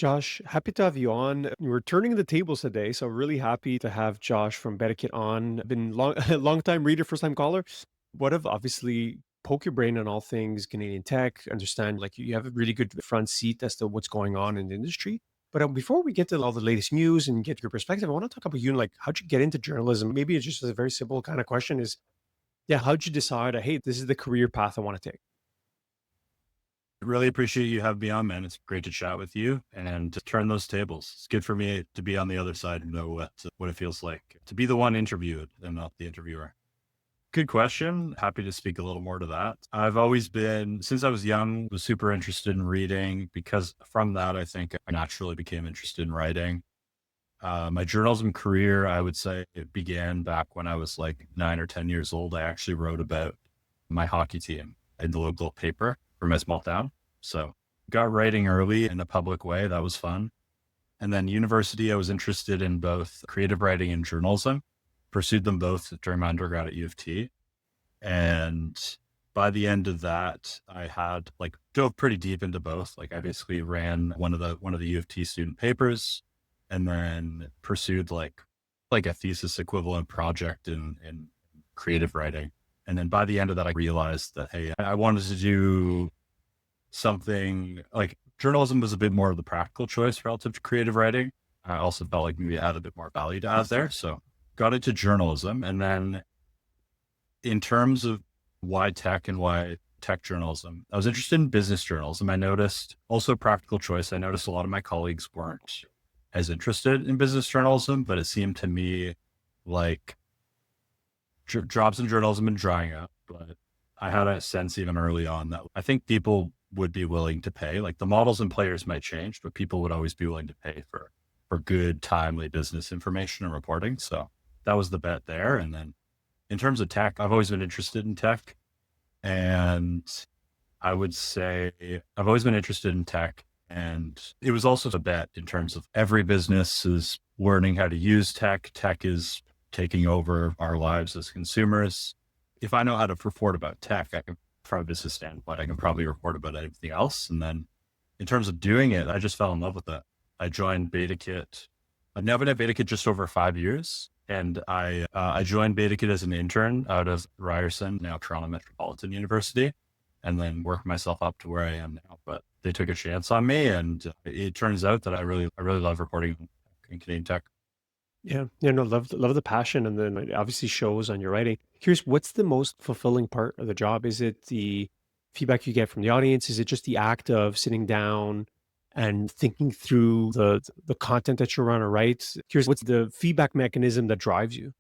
Josh, happy to have you on. We're turning the tables today, so really happy to have Josh from Betakit on. Been long, long time reader, first time caller. What have obviously poke your brain on all things Canadian tech. Understand like you have a really good front seat as to what's going on in the industry. But before we get to all the latest news and get your perspective, I want to talk about you and like how'd you get into journalism? Maybe it's just a very simple kind of question: is yeah, how'd you decide? Hey, this is the career path I want to take. Really appreciate you having me on, man. It's great to chat with you and to turn those tables. It's good for me to be on the other side and know what it feels like to be the one interviewed and not the interviewer. Good question. Happy to speak a little more to that. I've always been, since I was young, was super interested in reading because from that, I think I naturally became interested in writing. My journalism career, I would say it began back when I was like 9 or 10 years old. I actually wrote about my hockey team in the local paper for my small town. So got writing early in a public way. That was fun. And then university, I was interested in both creative writing and journalism, pursued them both during my undergrad at U of T. And by the end of that, I had like dove pretty deep into both. Like I basically ran one of the U of T student papers and then pursued like a thesis equivalent project in creative writing. And then by the end of that, I realized that, hey, I wanted to do something like journalism was a bit more of the practical choice relative to creative writing. I also felt like maybe I had a bit more value to add there. So got into journalism. And then in terms of why tech and why tech journalism, I was interested in business journalism. I noticed also practical choice. I noticed a lot of my colleagues weren't as interested in business journalism, but it seemed to me like jobs in journalism been drying up, but I had a sense even early on that I think people would be willing to pay. Like the models and players might change, but people would always be willing to pay for good, timely business information and reporting. So that was the bet there. And then in terms of tech, I've always been interested in tech. And I would say I've always been interested in tech. And it was also a bet in terms of every business is learning how to use tech. Tech is taking over our lives as consumers. If I know how to report about tech, I can, from a business standpoint, I can probably report about everything else. And then in terms of doing it, I just fell in love with it. I joined Betakit. I've now been at Betakit just over 5 years. And I joined Betakit as an intern out of Ryerson, now Toronto Metropolitan University, and then worked myself up to where I am now. But they took a chance on me, and it turns out that I really love reporting in Canadian tech. Yeah, yeah, no, love the passion, and then it obviously shows on your writing. Here's what's the most fulfilling part of the job? Is it the feedback you get from the audience? Is it just the act of sitting down and thinking through the content that you're on to write? Here's what's the feedback mechanism that drives you?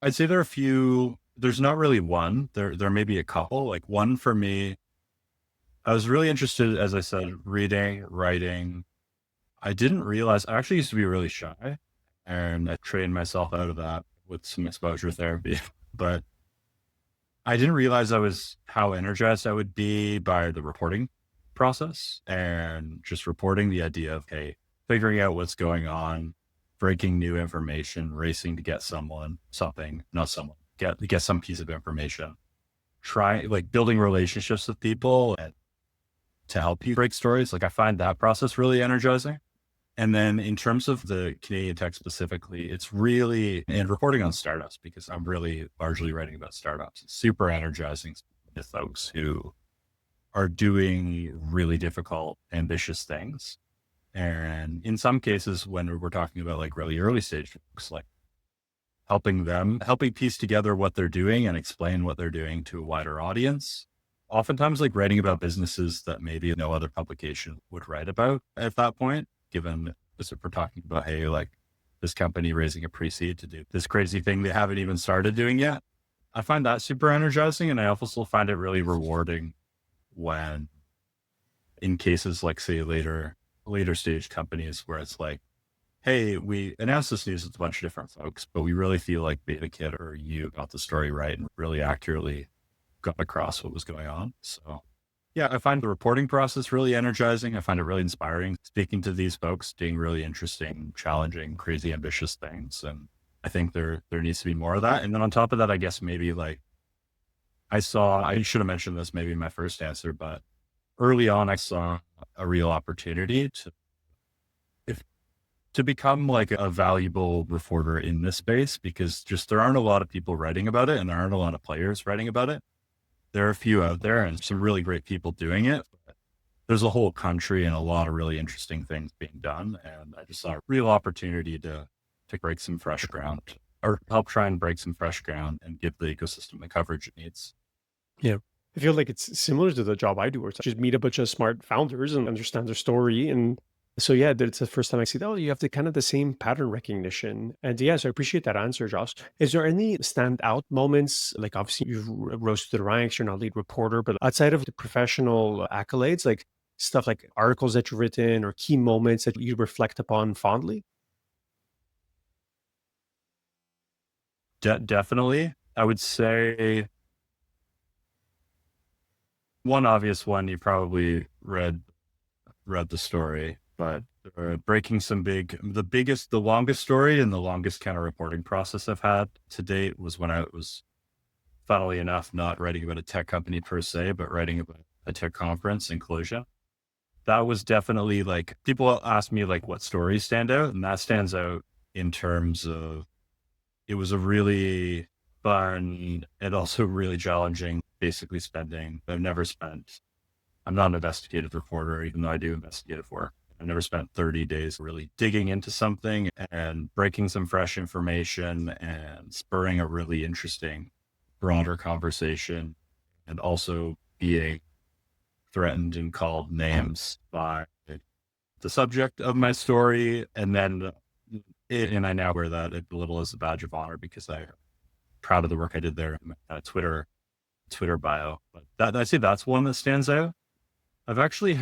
I'd say there are a few. There's not really one. There may be a couple. Like one for me, I was really interested, as I said, reading, writing. I didn't realize I actually used to be really shy, and I trained myself out of that with some exposure therapy. But I didn't realize I was how energized I would be by the reporting process and just reporting the idea of, hey, figuring out what's going on, breaking new information, racing to get someone, something, not someone, get some piece of information, try like building relationships with people and to help you break stories. Like I find that process really energizing. And then in terms of the Canadian tech specifically, it's really, and reporting on startups, because I'm really largely writing about startups, it's super energizing to folks who are doing really difficult, ambitious things. And in some cases, when we're talking about like really early stage folks, like helping piece together what they're doing and explain what they're doing to a wider audience. Oftentimes like writing about businesses that maybe no other publication would write about at that point, given as if we're talking about, hey, like this company raising a pre-seed to do this crazy thing they haven't even started doing yet. I find that super energizing. And I also find it really rewarding when in cases like say later stage companies where it's like, hey, we announced this news with a bunch of different folks, but we really feel like Betakit or you got the story right and really accurately got across what was going on. So yeah, I find the reporting process really energizing. I find it really inspiring speaking to these folks, doing really interesting, challenging, crazy, ambitious things. And I think there needs to be more of that. And then on top of that, I guess maybe like I should have mentioned this maybe in my first answer, but early on, I saw a real opportunity if, to become like a valuable reporter in this space because just there aren't a lot of people writing about it and there aren't a lot of players writing about it. There are a few out there and some really great people doing it. But there's a whole country and a lot of really interesting things being done. And I just saw a real opportunity to break some fresh ground or help try and break some fresh ground and give the ecosystem the coverage it needs. Yeah. I feel like it's similar to the job I do, where it's just meet a bunch of smart founders and understand their story. And so, yeah, it's the first time I see that. Oh, you have the kind of the same pattern recognition. And yeah, so I appreciate that answer, Josh. Is there any standout moments? Like, obviously, you've rose to the ranks, you're now lead reporter, but outside of the professional accolades, like stuff like articles that you've written or key moments that you reflect upon fondly? Definitely. I would say one obvious one you probably read the story, but breaking some the longest story and the longest kind of reporting process I've had to date was when I was, funnily enough, not writing about a tech company per se, but writing about a tech conference in Collision. That was definitely like people ask me like what stories stand out, and that stands out in terms of it was a really fun and also really challenging, basically spending. I'm not an investigative reporter, even though I do investigative work. I've never spent 30 days really digging into something and breaking some fresh information and spurring a really interesting, broader conversation, and also being threatened and called names by the subject of my story. And I now wear that a little as a badge of honor because I'm proud of the work I did there in my Twitter bio. But I'd say that's one that stands out. I've actually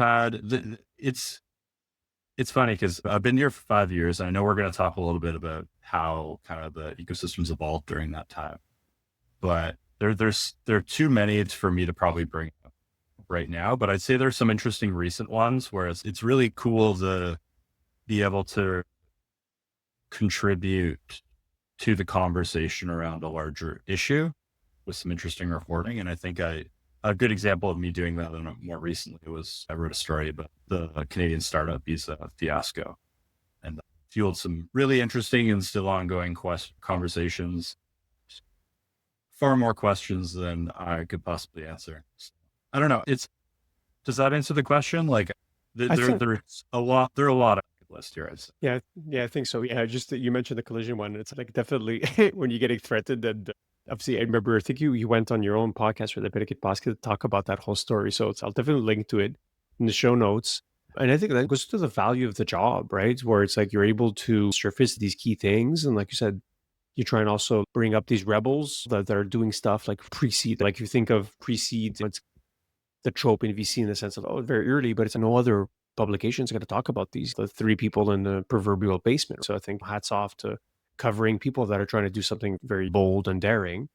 it's funny because I've been here for 5 years. And I know we're going to talk a little bit about how kind of the ecosystems evolved during that time, but there are too many for me to probably bring up right now. But I'd say there's some interesting recent ones where it's really cool to be able to contribute to the conversation around a larger issue with some interesting reporting. And I think a good example of me doing that more recently was I wrote a story about the Canadian startup visa fiasco, and that fueled some really interesting and still ongoing conversations, far more questions than I could possibly answer. So, I don't know. Does that answer the question? Like I think there are a lot of list here. I'd say. yeah, yeah, I think so. Yeah, just that you mentioned the collision one. It's like definitely when you getting threatened, and obviously, I remember. I think you went on your own podcast for the Betakit podcast to talk about that whole story. So I'll definitely link to it in the show notes. And I think that goes to the value of the job, right? Where it's like you're able to surface these key things, and like you said, you try and also bring up these rebels that are doing stuff like pre-seed. Like you think of pre-seed, it's the trope in VC in the sense of, oh, very early, but it's no other publications going to talk about these, the three people in the proverbial basement. So I think hats off to covering people that are trying to do something very bold and daring.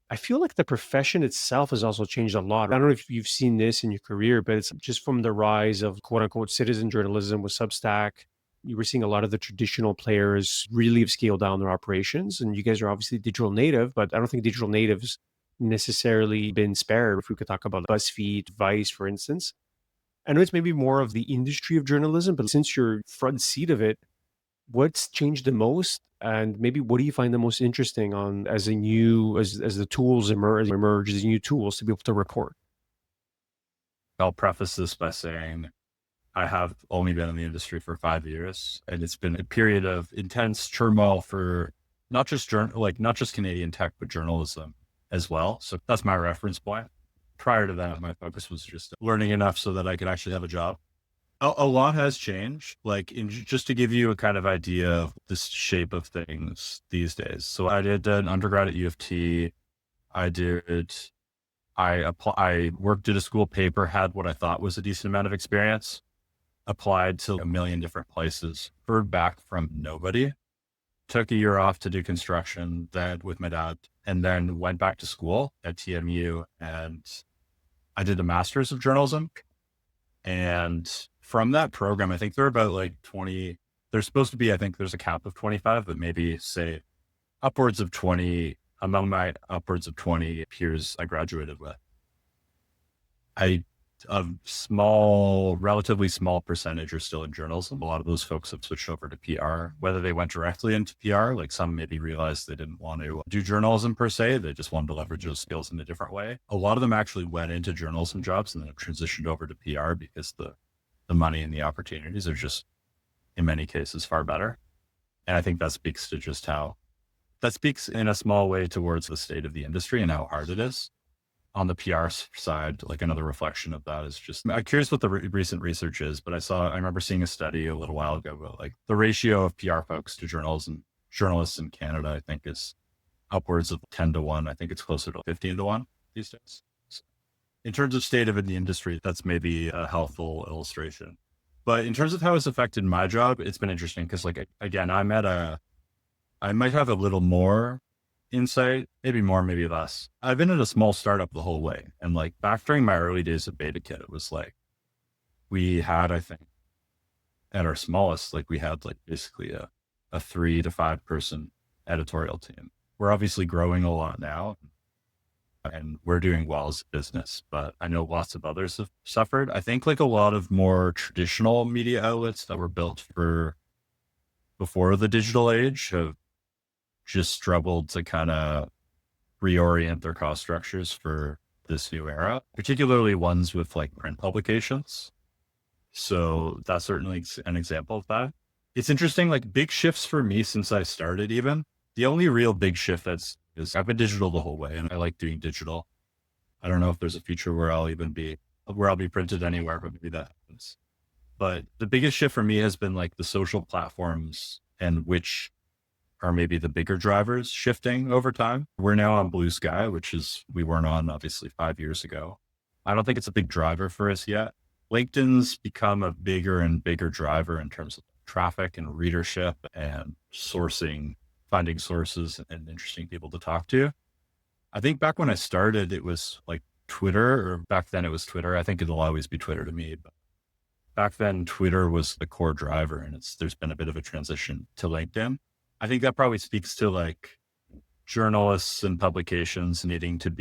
I feel like the profession itself has also changed a lot. I don't know if you've seen this in your career, but it's just from the rise of quote unquote citizen journalism with Substack. You were seeing a lot of the traditional players really have scaled down their operations. And you guys are obviously digital native, but I don't think digital natives necessarily been spared. If we could talk about BuzzFeed, Vice, for instance. I know it's maybe more of the industry of journalism, but since you're front seat of it, what's changed the most? And maybe what do you find the most interesting on as the tools emerge as new tools to be able to report? I'll preface this by saying I have only been in the industry for 5 years, and it's been a period of intense turmoil for not just Canadian tech, but journalism as well. So that's my reference point. Prior to that, my focus was just learning enough so that I could actually have a job. A lot has changed, just to give you a kind of idea of the shape of things these days. So I did an undergrad at U of T. I did I worked at a school paper, had what I thought was a decent amount of experience, applied to a million different places, heard back from nobody, took a year off to do construction then with my dad, and then went back to school at TMU and I did a master's of journalism. And from that program, I think there are about like 20, there's supposed to be, I think there's a cap of 25, but maybe say upwards of 20 among my upwards of 20 peers I graduated with. I A small, relatively small percentage are still in journalism. A lot of those folks have switched over to PR, whether they went directly into PR, like some maybe realized they didn't want to do journalism per se. They just wanted to leverage those skills in a different way. A lot of them actually went into journalism jobs and then transitioned over to PR because the money and the opportunities are just, in many cases, far better. And I think that speaks to just how that speaks in a small way towards the state of the industry and how hard it is. On the PR side, like another reflection of that is just, I'm curious what the recent research is, but I remember seeing a study a little while ago about like the ratio of PR folks to journalists in Canada, I think is upwards of 10 to 1. I think it's closer to 15 to 1 these days. So in terms of state of the industry, that's maybe a helpful illustration. But in terms of how it's affected my job, it's been interesting because like, again, I might have a little more insight, maybe more, maybe less. I've been at a small startup the whole way. And like back during my early days of Betakit, it was like we had, I think, at our smallest, like we had like basically a 3 to 5 person editorial team. We're obviously growing a lot now and we're doing well as a business, but I know lots of others have suffered. I think like a lot of more traditional media outlets that were built for before the digital age have just struggled to kind of reorient their cost structures for this new era, particularly ones with like print publications. So that's certainly an example of that. It's interesting, like big shifts for me since I started, even the only real big shift is I've been digital the whole way and I like doing digital. I don't know if there's a future where I'll be printed anywhere, but maybe that happens. But the biggest shift for me has been like the social platforms and which are maybe the bigger drivers shifting over time. We're now on Blue Sky, which is we weren't on obviously 5 years ago. I don't think it's a big driver for us yet. LinkedIn's become a bigger and bigger driver in terms of traffic and readership and sourcing, finding sources and interesting people to talk to. I think back when I started, it was like Twitter, or back then it was Twitter. I think it'll always be Twitter to me, but back then Twitter was the core driver and there's been a bit of a transition to LinkedIn. I think that probably speaks to like journalists and publications needing to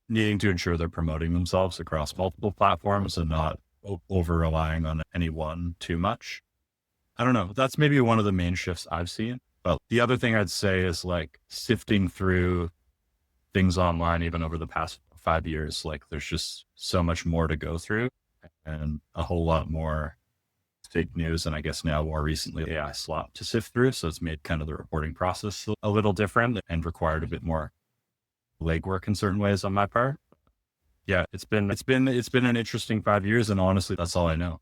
ensure they're promoting themselves across multiple platforms and not over relying on any one too much. I don't know. That's maybe one of the main shifts I've seen. But the other thing I'd say is like sifting through things online, even over the past 5 years, like there's just so much more to go through and a whole lot more fake news. And I guess now more recently, AI slop to sift through. So it's made kind of the reporting process a little different and required a bit more legwork in certain ways on my part. Yeah, it's been an interesting 5 years. And honestly, that's all I know.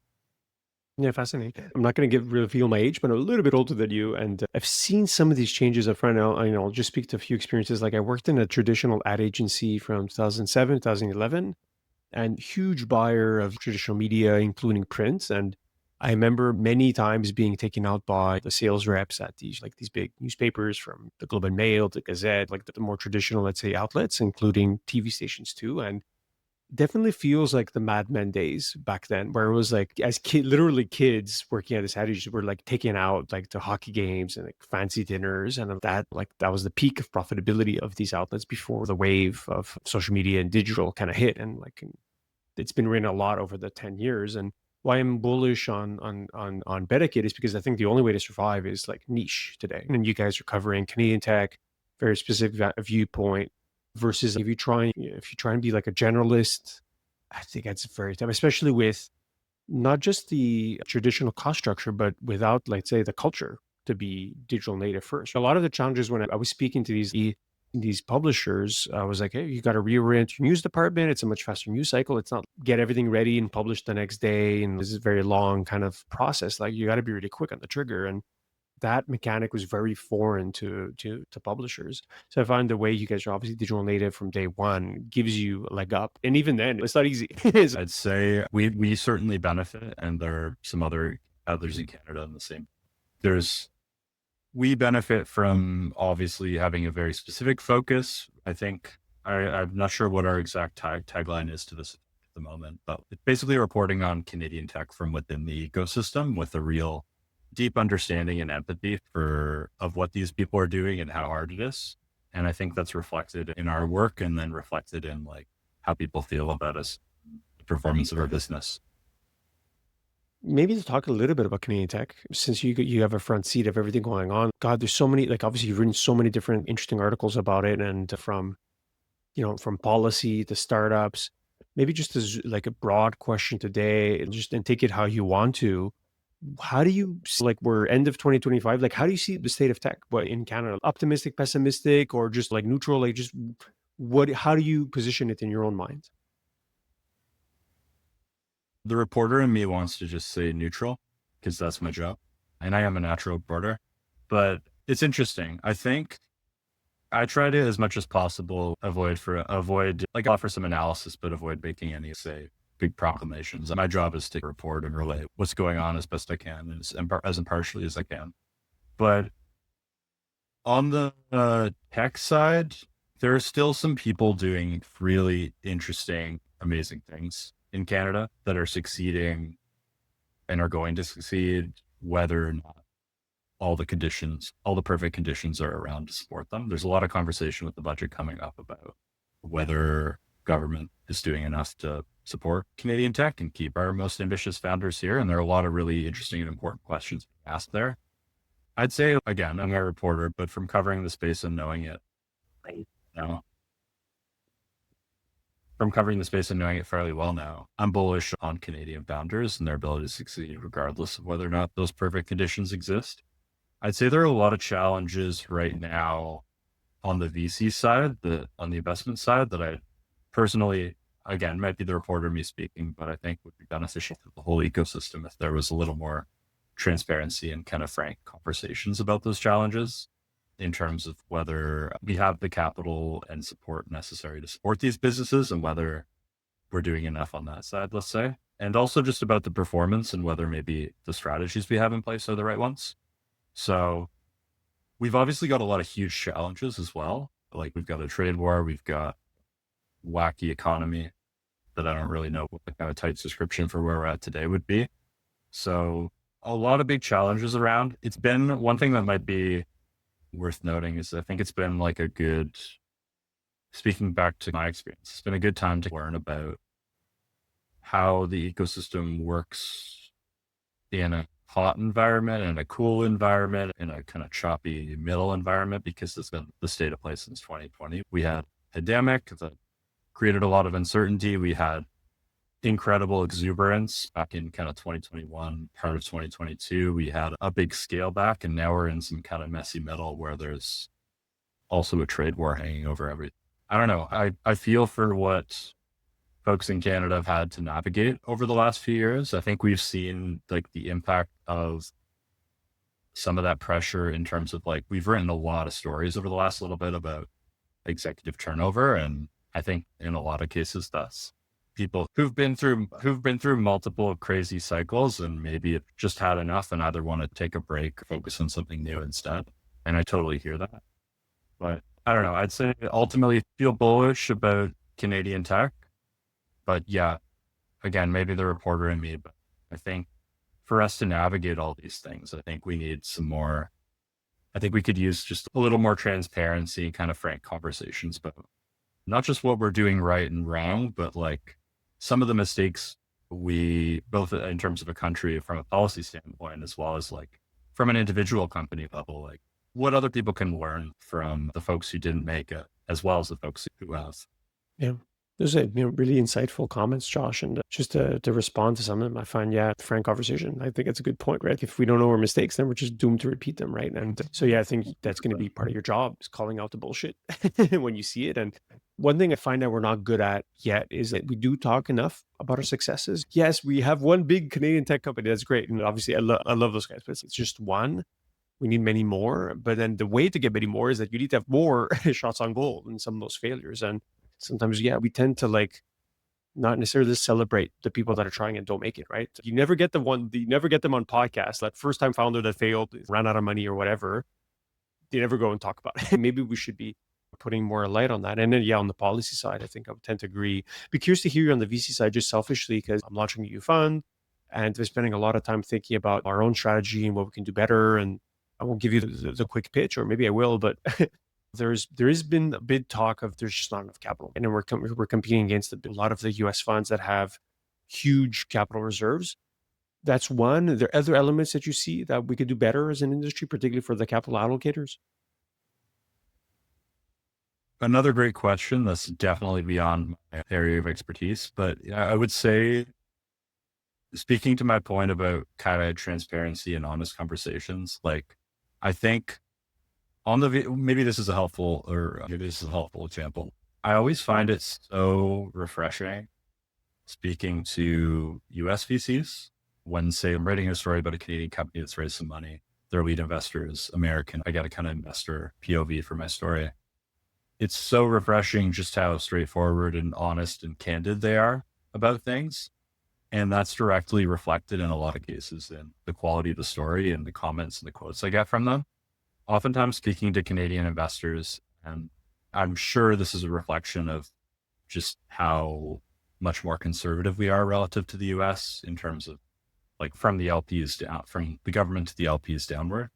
Yeah, fascinating. I'm not going to reveal my age, but I'm a little bit older than you, and I've seen some of these changes up front. I'll just speak to a few experiences. Like I worked in a traditional ad agency from 2007, 2011, and huge buyer of traditional media, including print. And I remember many times being taken out by the sales reps at these big newspapers, from the Globe and Mail to Gazette, like the more traditional, let's say, outlets, including TV stations too. And definitely feels like the Mad Men days back then, where it was like literally kids working at this ad agency were like taken out like to hockey games and like fancy dinners, and that was the peak of profitability of these outlets before the wave of social media and digital kind of hit. And like it's been written a lot over the 10 years. And why I'm bullish on Betakit is because I think the only way to survive is like niche today. And you guys are covering Canadian tech, very specific viewpoint, versus if you try and be like a generalist, I think that's very tough, especially with not just the traditional cost structure, but without, let's say, the culture to be digital native first. A lot of the challenges when I was speaking to these publishers, I was like, hey, you got to reorient your news department. It's a much faster news cycle. It's not get everything ready and published the next day. And this is a very long kind of process. Like you got to be really quick on the trigger. And that mechanic was very foreign to publishers. So I find the way you guys are obviously digital native from day one gives you a leg up. And even then, it's not easy. I'd say we certainly benefit, and there are some others in Canada in the same. We benefit from obviously having a very specific focus. I think I'm not sure what our exact tagline is to this at the moment, but it's basically reporting on Canadian tech from within the ecosystem with a real deep understanding and empathy of what these people are doing and how hard it is. And I think that's reflected in our work and then reflected in like how people feel about us, the performance of our business. Maybe to talk a little bit about Canadian tech, since you have a front seat of everything going on. God, there's so many, like obviously you've written so many different interesting articles about it, and from from policy to startups. Maybe just as like a broad question today, and take it how you want to. How do you like we're end of 2025? Like, how do you see the state of tech? What in Canada? Optimistic, pessimistic, or just like neutral? Like, just what? How do you position it in your own mind? The reporter in me wants to just say neutral because that's my job. And I am a natural reporter. But it's interesting. I think I try to, as much as possible, avoid like offer some analysis, but avoid making any say big proclamations. My job is to report and relay what's going on as best I can, as impartially as I can. But on the tech side, there are still some people doing really interesting, amazing things in Canada that are succeeding and are going to succeed, whether or not all the perfect conditions are around to support them. There's a lot of conversation with the budget coming up about whether government is doing enough to support Canadian tech and keep our most ambitious founders here. And there are a lot of really interesting and important questions asked there. I'd say, again, I'm a reporter, but from covering the space and knowing it, right now, from covering the space and knowing it fairly well now, I'm bullish on Canadian founders and their ability to succeed, regardless of whether or not those perfect conditions exist. I'd say there are a lot of challenges right now on the VC side, on the investment side, that I personally, again, might be the reporter me speaking, but I think would be beneficial to the whole ecosystem if there was a little more transparency and kind of frank conversations about those challenges in terms of whether we have the capital and support necessary to support these businesses and whether we're doing enough on that side, let's say. And also just about the performance and whether maybe the strategies we have in place are the right ones. So we've obviously got a lot of huge challenges as well. Like we've got a trade war, we've got wacky economy that I don't really know what the kind of tight description for where we're at today would be. So a lot of big challenges around. It's been one thing that might be worth noting is I think it's been like a good, speaking back to my experience, it's been a good time to learn about how the ecosystem works in a hot environment and a cool environment in a kind of choppy middle environment, because it's been the state of play since 2020. We had a pandemic that created a lot of uncertainty. We had incredible exuberance back in kind of 2021, part of 2022. We had a big scale back, and now we're in some kind of messy middle where there's also a trade war hanging over everything. I don't know. I feel for what folks in Canada have had to navigate over the last few years. I think we've seen like the impact of some of that pressure in terms of like, we've written a lot of stories over the last little bit about executive turnover. And I think in a lot of cases, that's people who've been through multiple crazy cycles and maybe have just had enough and either want to take a break or focus on something new instead. And I totally hear that. But I don't know. I'd say ultimately feel bullish about Canadian tech. But yeah, again, maybe the reporter in me, but I think for us to navigate all these things, I think we need some more. I think we could use just a little more transparency, kind of frank conversations about not just what we're doing right and wrong, but like some of the mistakes we both in terms of a country from a policy standpoint, as well as like from an individual company level, like what other people can learn from the folks who didn't make it, as well as the folks who have. Yeah. Those are really insightful comments, Josh. And just to respond to some of them, I find, yeah, frank conversation. I think it's a good point, right? If we don't know our mistakes, then we're just doomed to repeat them, right? And so, yeah, I think that's going to be part of your job is calling out the bullshit when you see it. And one thing I find that we're not good at yet is that we do talk enough about our successes. Yes, we have one big Canadian tech company. That's great. And obviously, I love those guys, but it's just one. We need many more. But then the way to get many more is that you need to have more shots on goal in some of those failures. And sometimes, yeah, we tend to like not necessarily celebrate the people that are trying and don't make it, right? You never get them on podcasts. That first time founder that failed, ran out of money or whatever, they never go and talk about it. Maybe we should be putting more light on that. And then, yeah, on the policy side, I think I would tend to agree. Be curious to hear you on the VC side, just selfishly, because I'm launching a new fund and we're spending a lot of time thinking about our own strategy and what we can do better. And I won't give you the quick pitch, or maybe I will, but There has been a big talk of there's just not enough capital, and then we're competing against a lot of the U.S. funds that have huge capital reserves. That's one. Are there other elements that you see that we could do better as an industry, particularly for the capital allocators? Another great question that's definitely beyond my area of expertise, but yeah, I would say, speaking to my point about kind of transparency and honest conversations, like I think maybe this is a helpful, or maybe this is a helpful example. I always find it so refreshing speaking to US VCs when, say, I'm writing a story about a Canadian company that's raised some money. Their lead investor is American. I got a kind of investor POV for my story. It's so refreshing just how straightforward and honest and candid they are about things. And that's directly reflected in a lot of cases in the quality of the story and the comments and the quotes I get from them. Oftentimes speaking to Canadian investors, and I'm sure this is a reflection of just how much more conservative we are relative to the US in terms of, like, from the LPs down, from the government to the LPs downward.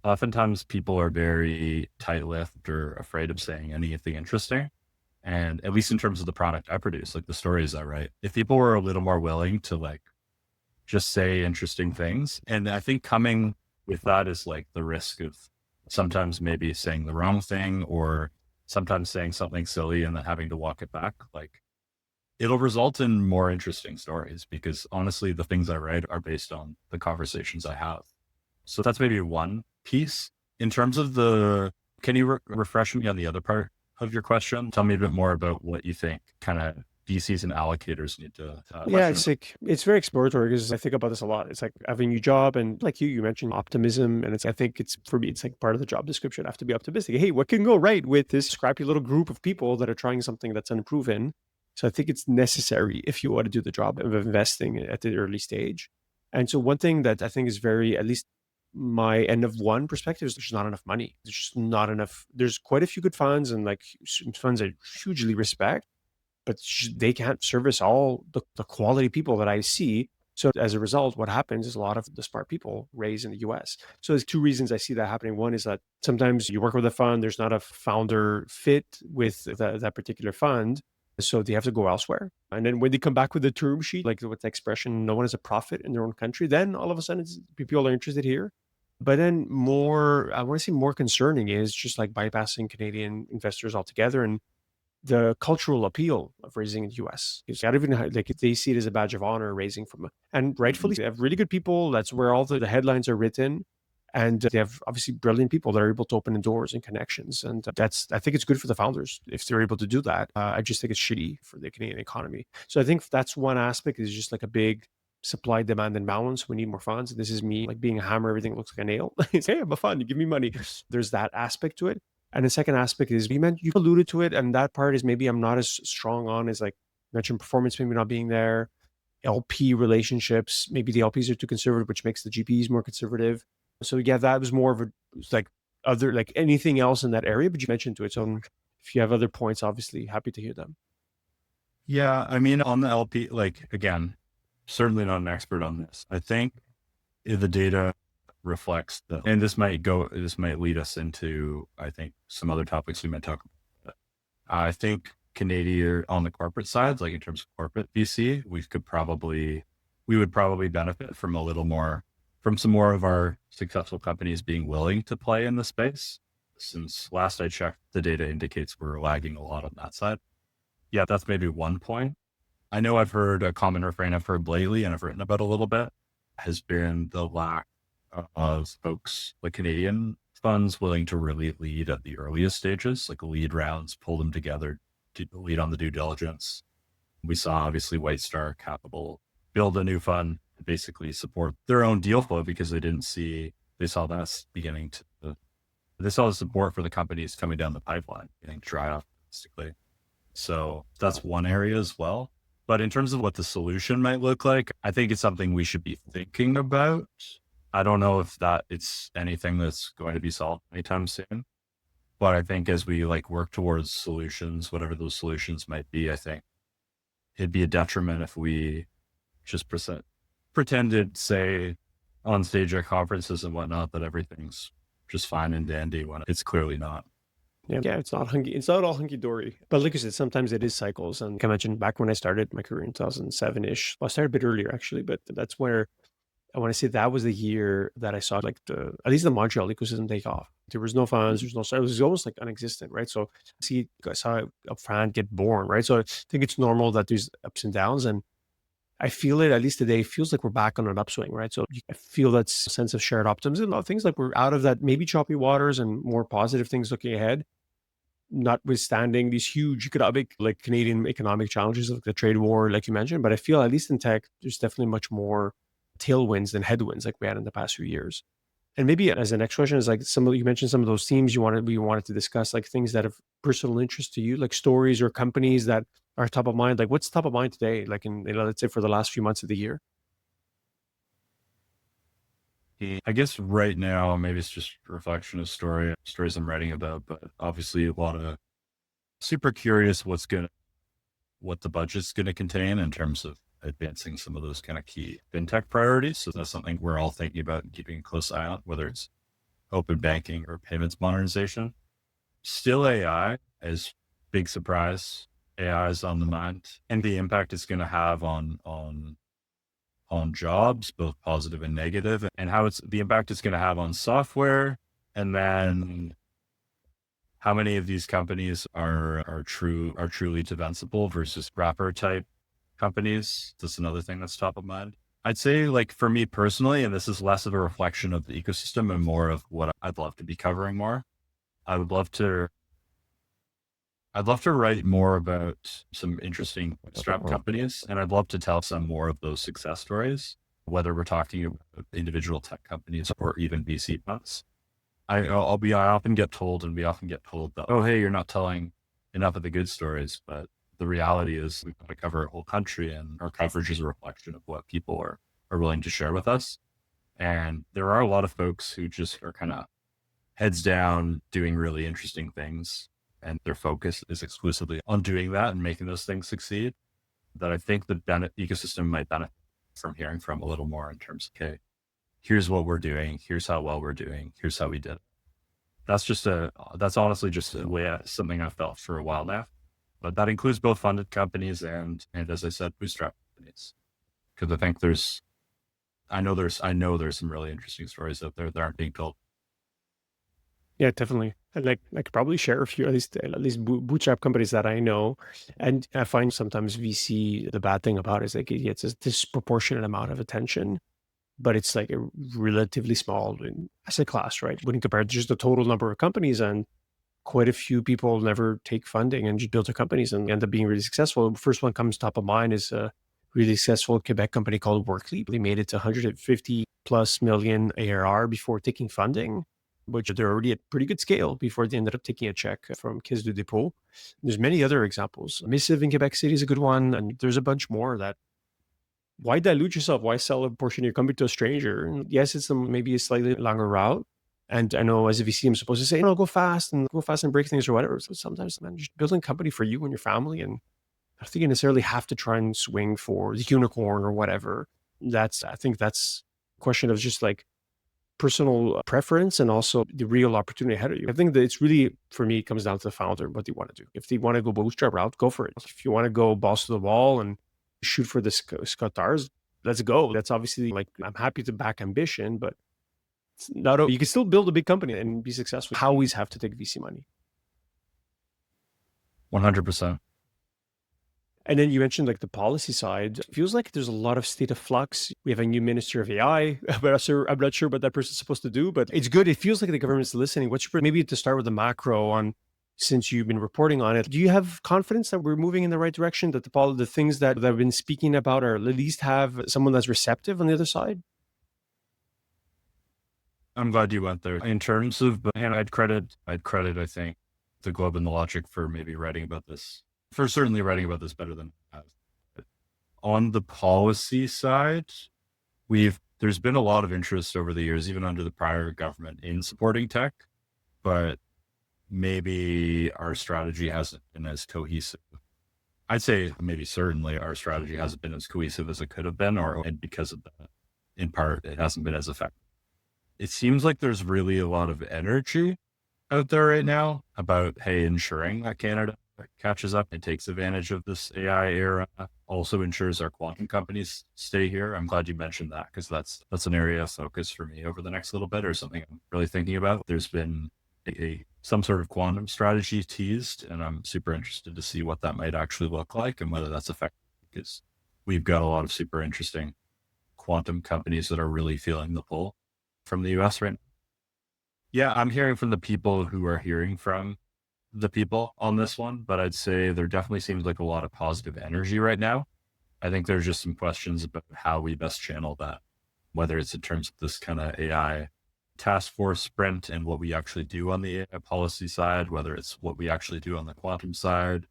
Oftentimes people are very tight-lipped or afraid of saying anything interesting. And at least in terms of the product I produce, like the stories I write, if people were a little more willing to, like, just say interesting things. And I think coming with that is like the risk of sometimes maybe saying the wrong thing, or sometimes saying something silly and then having to walk it back. Like, it'll result in more interesting stories because honestly, the things I write are based on the conversations I have. So that's maybe one piece. In terms of can you refresh me on the other part of your question? Tell me a bit more about what you think kind of VCs and allocators need to Yeah, question it's about. like it's very exploratory because I think about this a lot. It's like having a new job, and like you mentioned optimism, and I think it's for me, it's like part of the job description. I have to be optimistic. Hey, what can go right with this scrappy little group of people that are trying something that's unproven? So I think it's necessary if you want to do the job of investing at the early stage. And so one thing that I think is very, at least my end of one perspective, is there's just not enough money. There's just not enough. There's quite a few good funds and like funds I hugely respect, but they can't service all the quality people that I see. So as a result, what happens is a lot of the smart people raise in the US. So there's two reasons I see that happening. One is that sometimes you work with a fund, there's not a founder fit with that particular fund. So they have to go elsewhere. And then when they come back with the term sheet, like with the expression, no one is a prophet in their own country, then all of a sudden people are interested here. But then I want to say more concerning is just like bypassing Canadian investors altogether and the cultural appeal of raising in the US. Because I don't even like they see it as a badge of honor raising from, and rightfully, they have really good people. That's where all the headlines are written. And they have obviously brilliant people that are able to open the doors and connections. And I think it's good for the founders if they're able to do that. I just think it's shitty for the Canadian economy. So I think that's one aspect is just like a big supply, demand, and balance. We need more funds. This is me like being a hammer, everything looks like a nail. It's, hey, I'm a fund, you give me money. There's that aspect to it. And the second aspect is you alluded to it, and that part is maybe I'm not as strong on is like mentioned performance maybe not being there, LP relationships. Maybe the LPs are too conservative, which makes the GPs more conservative. So yeah, that was more of a it's like other like anything else in that area, but you mentioned to it. So if you have other points, obviously happy to hear them. Yeah, I mean, on the LP, like, again, certainly not an expert on this. I think the data reflects and this might lead us into, I think, some other topics we might talk about. I think Canadian on the corporate side, like in terms of corporate VC, we would probably benefit from from some more of our successful companies being willing to play in the space. Since last I checked, the data indicates we're lagging a lot on that side. Yeah, that's maybe one point. I know I've heard a common refrain I've heard lately and I've written about a little bit has been the lack of folks like Canadian funds willing to really lead at the earliest stages, like lead rounds, pull them together to lead on the due diligence. We saw obviously White Star Capital build a new fund to basically support their own deal flow because they saw that they saw the support for the companies coming down the pipeline getting dry off basically. So that's one area as well. But in terms of what the solution might look like, I think it's something we should be thinking about. I don't know if that it's anything that's going to be solved anytime soon. But I think as we like work towards solutions, whatever those solutions might be, I think it'd be a detriment if we just pretended, say, on stage at conferences and whatnot, that everything's just fine and dandy when it's clearly not. Yeah, it's not hunky. It's not all hunky dory. But like I said, sometimes it is cycles. And like I mentioned, back when I started my career in 2007 ish, well, I started a bit earlier actually, but that's where I want to say that was the year that I saw like the at least the Montreal ecosystem take off. There was no funds, there's no, so it was almost like unexistent, right? So I saw a brand get born, right? So I think it's normal that there's ups and downs, and I feel it at least today. It feels like we're back on an upswing, right? So I feel that sense of shared optimism. Things like we're out of that maybe choppy waters and more positive things looking ahead, notwithstanding these huge economic, like Canadian economic challenges like the trade war, like you mentioned. But I feel at least in tech, there's definitely much more tailwinds than headwinds like we had in the past few years. And maybe as the next question is like some of you mentioned some of those themes you wanted to discuss, like things that have personal interest to you, like stories or companies that are top of mind. Like what's top of mind today, like in let's say for the last few months of the year? I guess right now, maybe it's just a reflection of stories I'm writing about, but obviously a lot of super curious what the budget's going to contain in terms of advancing some of those kind of key fintech priorities. So that's something we're all thinking about and keeping a close eye on, whether it's open banking or payments modernization. Still AI is big surprise. AI is on the mind and the impact it's going to have on jobs, both positive and negative, and how it's the impact it's going to have on software. And then how many of these companies are truly defensible versus wrapper type companies. That's another thing that's top of mind. I'd say, like, for me personally, and this is less of a reflection of the ecosystem and more of what I'd love to be covering more. I would love to I'd love to write more about some interesting strap companies, and I'd love to tell some more of those success stories, whether we're talking about individual tech companies or even VC funds. I often get told, and we often get told that, oh, hey, you're not telling enough of the good stories. But the reality is we've got to cover a whole country, and our coverage is a reflection of what people are willing to share with us. And there are a lot of folks who just are kind of heads down doing really interesting things. And their focus is exclusively on doing that and making those things succeed. That I think the ecosystem might benefit from hearing from a little more in terms of, okay, here's what we're doing, here's how well we're doing, here's how we did it. That's honestly just a way something I've felt for a while now. But that includes both funded companies and as I said, bootstrap companies. Because I think I know there's some really interesting stories out there that aren't being told. Yeah, definitely. And like I could probably share a few at least bootstrap companies that I know, and I find sometimes VC the bad thing about it is like it gets a disproportionate amount of attention, but it's like a relatively small asset class, right? When you compare just the total number of companies, and quite a few people never take funding and just build their companies and end up being really successful. The first one comes top of mind is a really successful Quebec company called Workleap. They made it to 150 plus million ARR before taking funding, which they're already at pretty good scale before they ended up taking a check from Caisse de Dépôt. There's many other examples. Missive in Quebec City is a good one, and there's a bunch more that why dilute yourself? Why sell a portion of your company to a stranger? And yes, it's maybe a slightly longer route. And I know as a VC, I'm supposed to say, no, go fast and break things or whatever. So sometimes, man, just building a company for you and your family. And I don't think you necessarily have to try and swing for the unicorn or whatever. I think that's a question of just like personal preference and also the real opportunity ahead of you. I think that it's really, for me, it comes down to the founder, what they want to do. If they want to go bootstrap route, go for it. If you want to go balls to the wall and shoot for the Scotars, let's go. That's obviously like, I'm happy to back ambition, but it's not, you can still build a big company and be successful. You always have to take VC money. 100%. And then you mentioned like the policy side. It feels like there's a lot of state of flux. We have a new minister of AI, but I'm not sure what that person's supposed to do, but it's good. It feels like the government's listening. Maybe to start with the macro on, since you've been reporting on it, do you have confidence that we're moving in the right direction, that the things that I've been speaking about are at least have someone that's receptive on the other side? I'm glad you went there. In terms of, and I'd credit, I think, the Globe and the Logic for maybe writing about this, for certainly writing about this better than I have. But on the policy side, there's been a lot of interest over the years, even under the prior government, in supporting tech, but maybe our strategy hasn't been as cohesive. I'd say maybe certainly our strategy hasn't been as cohesive as it could have been, and because of that, in part, it hasn't been as effective. It seems like there's really a lot of energy out there right now about, hey, ensuring that Canada catches up and takes advantage of this AI era, also ensures our quantum companies stay here. I'm glad you mentioned that because that's an area of focus for me over the next little bit, or something I'm really thinking about. There's been some sort of quantum strategy teased, and I'm super interested to see what that might actually look like and whether that's effective, because we've got a lot of super interesting quantum companies that are really feeling the pull from the US right now. Yeah, I'm hearing from the people who are hearing from the people on this one, but I'd say there definitely seems like a lot of positive energy right now. I think there's just some questions about how we best channel that, whether it's in terms of this kind of AI task force sprint and what we actually do on the AI policy side, whether it's what we actually do on the quantum side.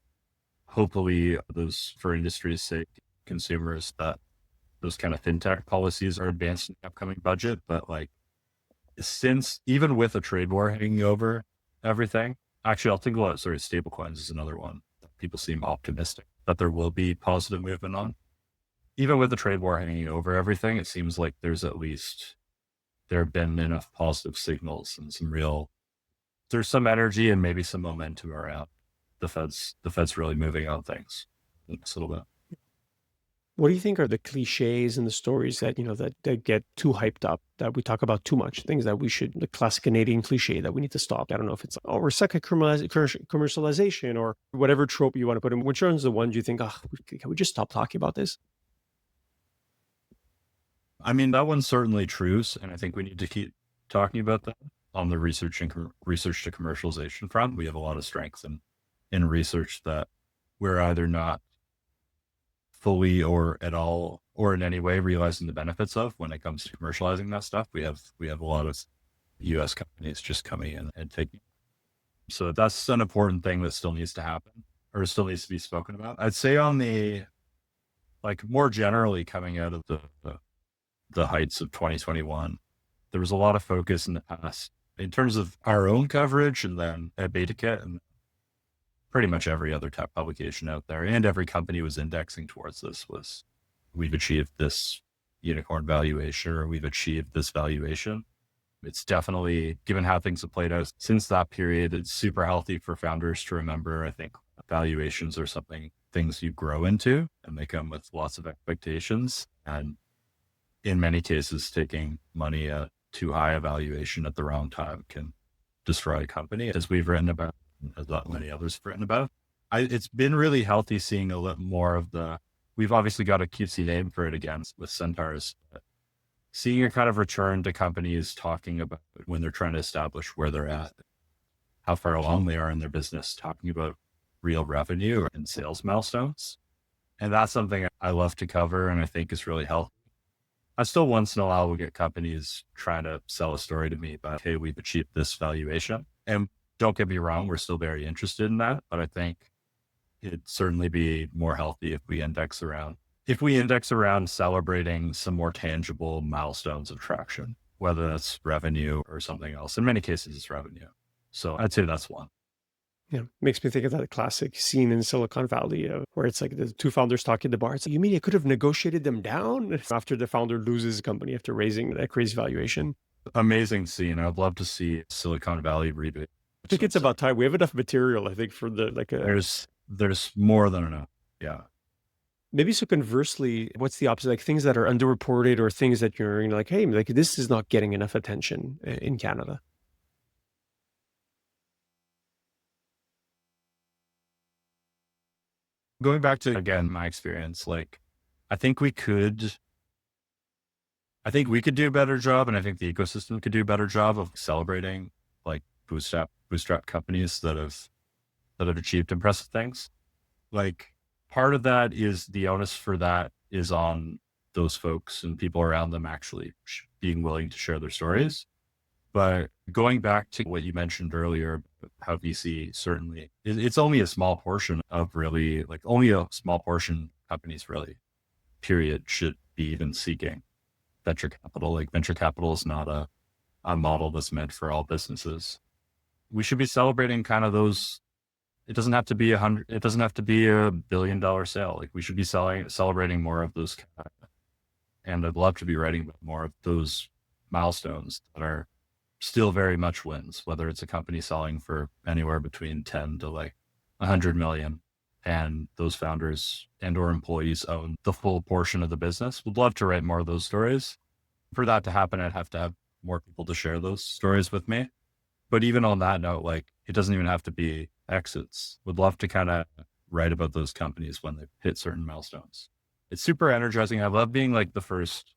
Hopefully, those, for industry's sake, consumers, that those kind of fintech policies are advanced in the upcoming budget. But like, since even with a trade war hanging over everything, actually, I'll think about, sorry, stablecoins is another one that people seem optimistic that there will be positive movement on. Even with the trade war hanging over everything, it seems like there have been enough positive signals and there's some energy and maybe some momentum around the Fed's really moving on things a little bit. What do you think are the cliches and the stories that, that get too hyped up, that we talk about too much, things that we should, the classic Canadian cliche that we need to stop? I don't know if it's, oh, we're stuck at commercialization or whatever trope you want to put in. Which one's the ones you think, oh, can we just stop talking about this? I mean, that one's certainly true, and I think we need to keep talking about that on the research to commercialization front. We have a lot of strengths in research that we're either not fully or at all or in any way realizing the benefits of when it comes to commercializing that stuff. We have a lot of US companies just coming in and taking. So that's an important thing that still needs to happen or still needs to be spoken about. I'd say on the, like, more generally coming out of the heights of 2021, there was a lot of focus in the past in terms of our own coverage, and then at Betakit and pretty much every other tech publication out there, and every company was indexing towards this, was we've achieved this unicorn valuation or we've achieved this valuation. It's definitely, given how things have played out since that period, it's super healthy for founders to remember. I think valuations are things you grow into, and they come with lots of expectations. And in many cases, taking money at too high a valuation at the wrong time can destroy a company, as we've written about, as many others have written about. It's been really healthy seeing a little more of we've obviously got a cutesy name for it again with centaurs, but seeing a kind of return to companies talking about when they're trying to establish where they're at, how far along they are in their business, talking about real revenue and sales milestones. And that's something I love to cover, and I think is really healthy. I still once in a while will get companies trying to sell a story to me about, hey, we've achieved this valuation. And don't get me wrong, we're still very interested in that. But I think it'd certainly be more healthy if we index around celebrating some more tangible milestones of traction, whether that's revenue or something else. In many cases, it's revenue. So I'd say that's one. Yeah, makes me think of that classic scene in Silicon Valley where it's like the two founders talking at the bar. It's like, you mean you could have negotiated them down after the founder loses the company after raising that crazy valuation? Amazing scene. I'd love to see Silicon Valley reboot. I think it's about time. We have enough material, I think, for there's more than enough. Yeah. Maybe so conversely, what's the opposite? Like things that are underreported or things that you're like, hey, like this is not getting enough attention in Canada. Going back to, again, my experience, like, I think we could I think we could do a better job, and I think the ecosystem could do a better job of celebrating, like, bootstrap companies that have achieved impressive things. Like, part of that is the onus for that is on those folks and people around them actually being willing to share their stories. But going back to what you mentioned earlier, how VC certainly, it's only a small portion of really, like, only a small portion companies really, period, should be even seeking venture capital. Like, venture capital is not a model that's meant for all businesses. We should be celebrating kind of those. It doesn't have to be it doesn't have to be $1 billion sale. Like, we should be celebrating more of those. And I'd love to be writing about more of those milestones that are still very much wins, whether it's a company selling for anywhere between 10 to like 100 million and those founders and or employees own the full portion of the business. Would love to write more of those stories. For that to happen, I'd have to have more people to share those stories with me. But even on that note, like it doesn't even have to be exits. Would love to kind of write about those companies when they hit certain milestones. It's super energizing. I love being like the first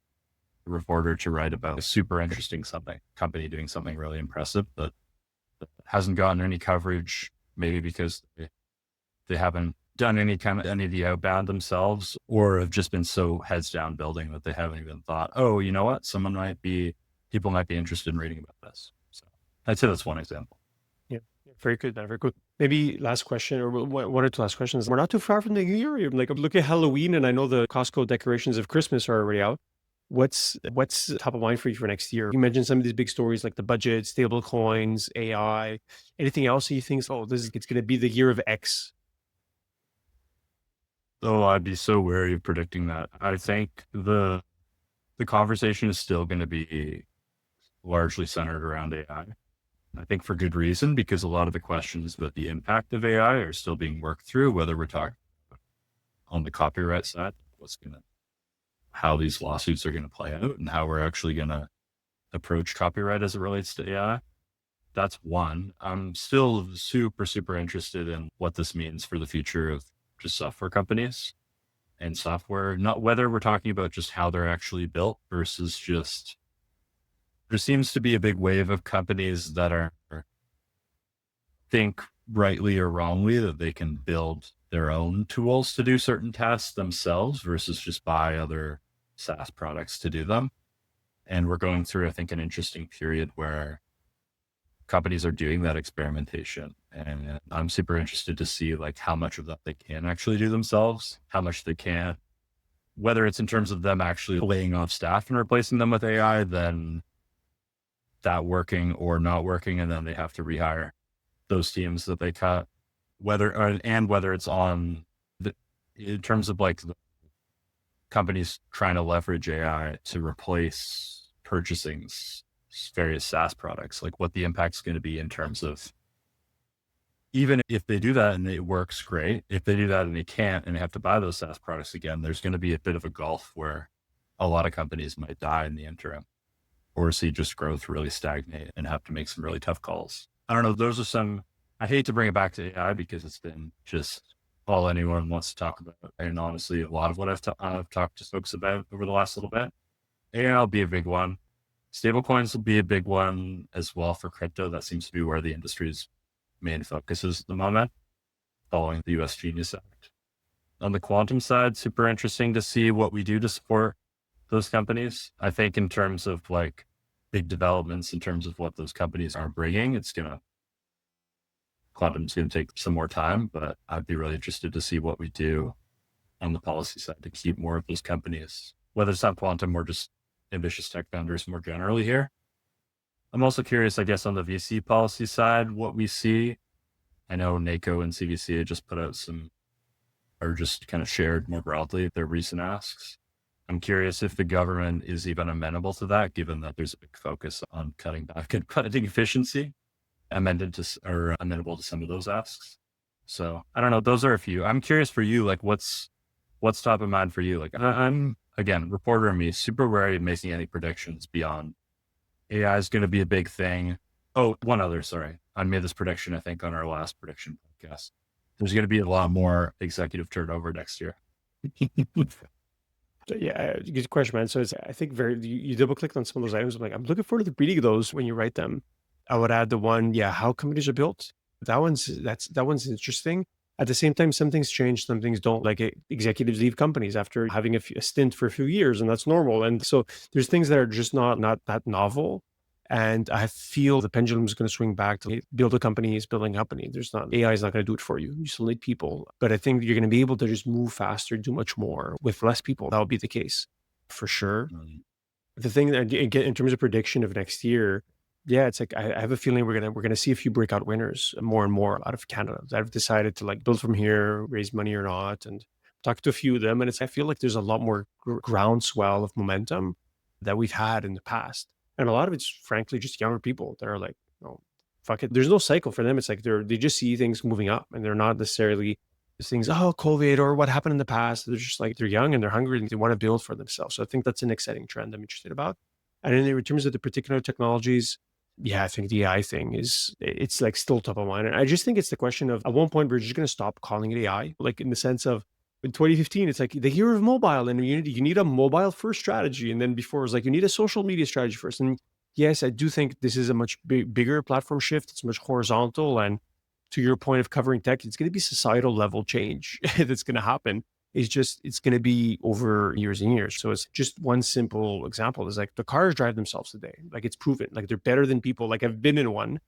reporter to write about a super interesting something company doing something really impressive that hasn't gotten any coverage, maybe because they haven't done any of the outbound themselves, or have just been so heads down building that they haven't even thought, oh, you know what? People might be interested in reading about this. So I'd say that's one example. Yeah, yeah, very good, man. Very good. Maybe last question, or one or two last questions. We're not too far from the new year. Like, I'm looking at Halloween, and I know the Costco decorations of Christmas are already out. What's top of mind for you for next year? You mentioned some of these big stories like the budget, stable coins, AI. Anything else that you think? Oh, it's going to be the year of X. Oh, I'd be so wary of predicting that. I think the conversation is still going to be largely centered around AI. I think for good reason, because a lot of the questions about the impact of AI are still being worked through, whether we're talking on the copyright side, how these lawsuits are going to play out and how we're actually going to approach copyright as it relates to AI. That's one. I'm still super, super interested in what this means for the future of just software companies and software, not whether we're talking about just how they're actually built versus just there seems to be a big wave of companies that are think rightly or wrongly that they can build their own tools to do certain tasks themselves versus just buy other SaaS products to do them. And we're going through, I think, an interesting period where companies are doing that experimentation. And I'm super interested to see like how much of that they can actually do themselves, how much they can, whether it's in terms of them actually laying off staff and replacing them with AI, then that working or not working. And then they have to rehire those teams that they cut, whether it's on the, in terms of like the companies trying to leverage AI to replace purchasing various SaaS products, like what the impact's going to be in terms of even if they do that and it works great, if they do that and they can't and they have to buy those SaaS products again, there's going to be a bit of a gulf where a lot of companies might die in the interim or see just growth really stagnate and have to make some really tough calls. I don't know. Those are some, I hate to bring it back to AI because it's been just all anyone wants to talk about. And honestly, a lot of what I've talked to folks about over the last little bit, AI will be a big one. Stablecoins will be a big one as well for crypto. That seems to be where the industry's main focus is at the moment, following the US Genius Act. On the quantum side, super interesting to see what we do to support those companies. I think in terms of like big developments, in terms of what those companies are bringing, quantum's going to take some more time, but I'd be really interested to see what we do on the policy side to keep more of those companies, whether it's not quantum or just ambitious tech founders more generally here. I'm also curious, I guess, on the VC policy side, what we see. I know NACO and CVC just put out or just kind of shared more broadly their recent asks. I'm curious if the government is even amenable to that, given that there's a big focus on cutting back and cutting efficiency, amenable to some of those asks. So I don't know. Those are a few. I'm curious for you, like what's top of mind for you? Like I'm again, reporter and me, super wary of making any predictions beyond AI is going to be a big thing. Oh, one other, sorry. I made this prediction, I think, on our last prediction podcast. There's going to be a lot more executive turnover next year. So, yeah, good question, man. So I think you double clicked on some of those items. I'm like, I'm looking forward to reading those when you write them. I would add the one, yeah, how companies are built. That one's interesting. At the same time, some things change, some things don't. Like executives leave companies after having a stint for a few years, and that's normal. And so there's things that are just not that novel. And I feel the pendulum is going to swing back to build a company is building a company. There's not AI is not going to do it for you. You still need people, but I think you're going to be able to just move faster, do much more with less people. That would be the case for sure. The thing that again, in terms of prediction of next year, yeah, it's like I have a feeling we're gonna see a few breakout winners more and more out of Canada that have decided to like build from here, raise money or not, and talk to a few of them. And I feel like there's a lot more groundswell of momentum that we've had in the past. And a lot of it's frankly just younger people that are like, "Oh, fuck it." There's no cycle for them. It's like they just see things moving up and they're not necessarily these things, oh, COVID or what happened in the past. They're just like they're young and they're hungry and they want to build for themselves. So I think that's an exciting trend I'm interested about. And then in terms of the particular technologies, yeah, I think the AI thing it's like still top of mind. And I just think it's the question of at one point we're just gonna stop calling it AI, like in the sense of in 2015, it's like the year of mobile, and you need a mobile first strategy, and then before it was like you need a social media strategy first. And yes, I do think this is a much bigger platform shift. It's much horizontal, and to your point of covering tech, it's going to be societal level change that's going to happen. It's going to be over years and years. So it's just one simple example is like the cars drive themselves today. Like it's proven, like they're better than people. Like I've been in one,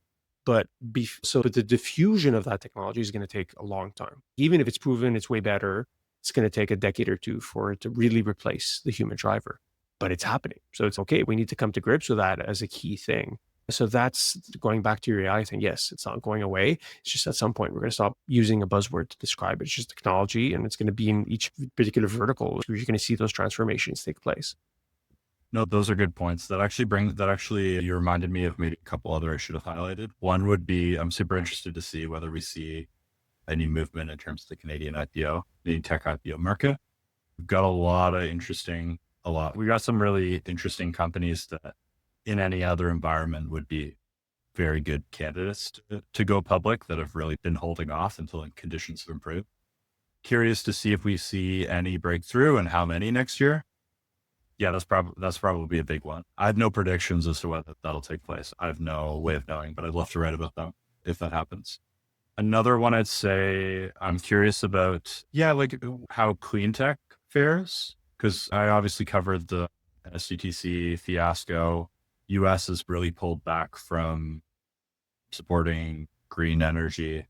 but the diffusion of that technology is going to take a long time. Even if it's proven it's way better, it's going to take a decade or two for it to really replace the human driver. But it's happening. So it's okay. We need to come to grips with that as a key thing. So that's going back to your AI thing. Yes, it's not going away. It's just at some point we're going to stop using a buzzword to describe it. It's just technology, and it's going to be in each particular vertical where you're going to see those transformations take place. No, those are good points. That actually, you reminded me of maybe a couple other I should have highlighted. One would be, I'm super interested to see whether we see any movement in terms of the Canadian IPO, the tech IPO market. We've got we got some really interesting companies that in any other environment would be very good candidates to go public that have really been holding off until conditions have improved. Curious to see if we see any breakthrough and how many next year. Yeah, that's probably a big one. I have no predictions as to whether that'll take place. I have no way of knowing, but I'd love to write about them if that happens. Another one I'd say I'm curious about, yeah, like how clean tech fares, because I obviously covered the SCTC fiasco. US has really pulled back from supporting green energy.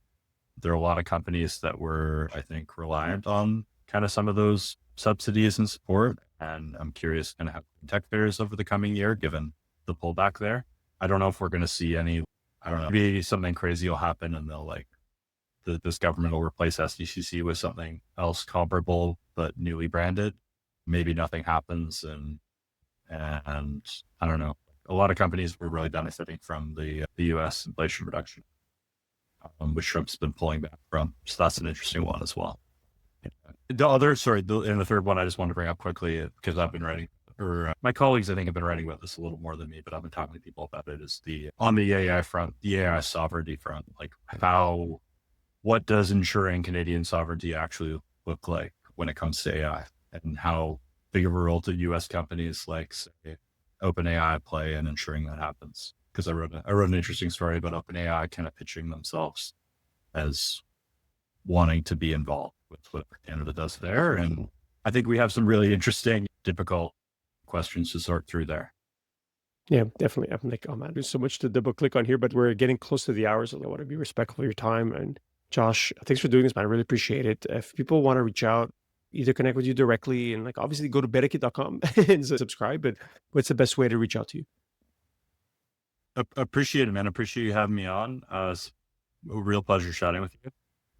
There are a lot of companies that were, I think, reliant on kind of some of those subsidies and support. And I'm curious kind of how tech fares over the coming year, given the pullback there. I don't know if we're going to see any, I don't know, maybe something crazy will happen and they'll like, this government will replace SDCC with something else comparable, but newly branded. Maybe nothing happens. And I don't know. A lot of companies were really benefiting from the US inflation reduction, which Trump's been pulling back from. So that's an interesting one as well. And the third one I just wanted to bring up quickly because I've been writing, or my colleagues I think have been writing about this a little more than me, but I've been talking to people about it. Is on the AI front, the AI sovereignty front, like what does ensuring Canadian sovereignty actually look like when it comes to AI, and how big of a role do U.S. companies like say OpenAI play in ensuring that happens? Because I wrote an interesting story about OpenAI kind of pitching themselves as wanting to be involved with what Canada does there. And I think we have some really interesting, difficult questions to sort through there. Yeah, definitely. I'm like, oh man, there's so much to double click on here, but we're getting close to the hours. So I want to be respectful of your time. And Josh, thanks for doing this, man. I really appreciate it. If people want to reach out, either connect with you directly and like obviously go to betakit.com and subscribe, but what's the best way to reach out to you? Appreciate it, man. Appreciate you having me on. It's a real pleasure chatting with you.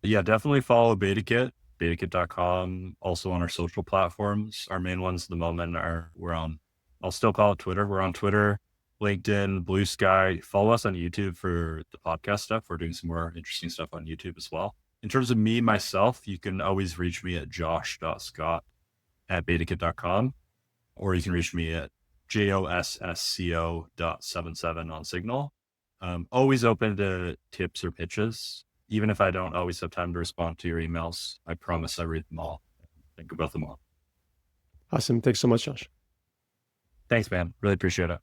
Yeah, definitely follow Betakit, betakit.com. Also on our social platforms. Our main ones at the moment I'll still call it Twitter. We're on Twitter, LinkedIn, Blue Sky. Follow us on YouTube for the podcast stuff. We're doing some more interesting stuff on YouTube as well. In terms of me, myself, you can always reach me at josh.scott@betakit.com, or you can reach me at jossco.77 on Signal. Always open to tips or pitches. Even if I don't always have time to respond to your emails, I promise I read them all. Think about them all. Awesome. Thanks so much, Josh. Thanks, man. Really appreciate it.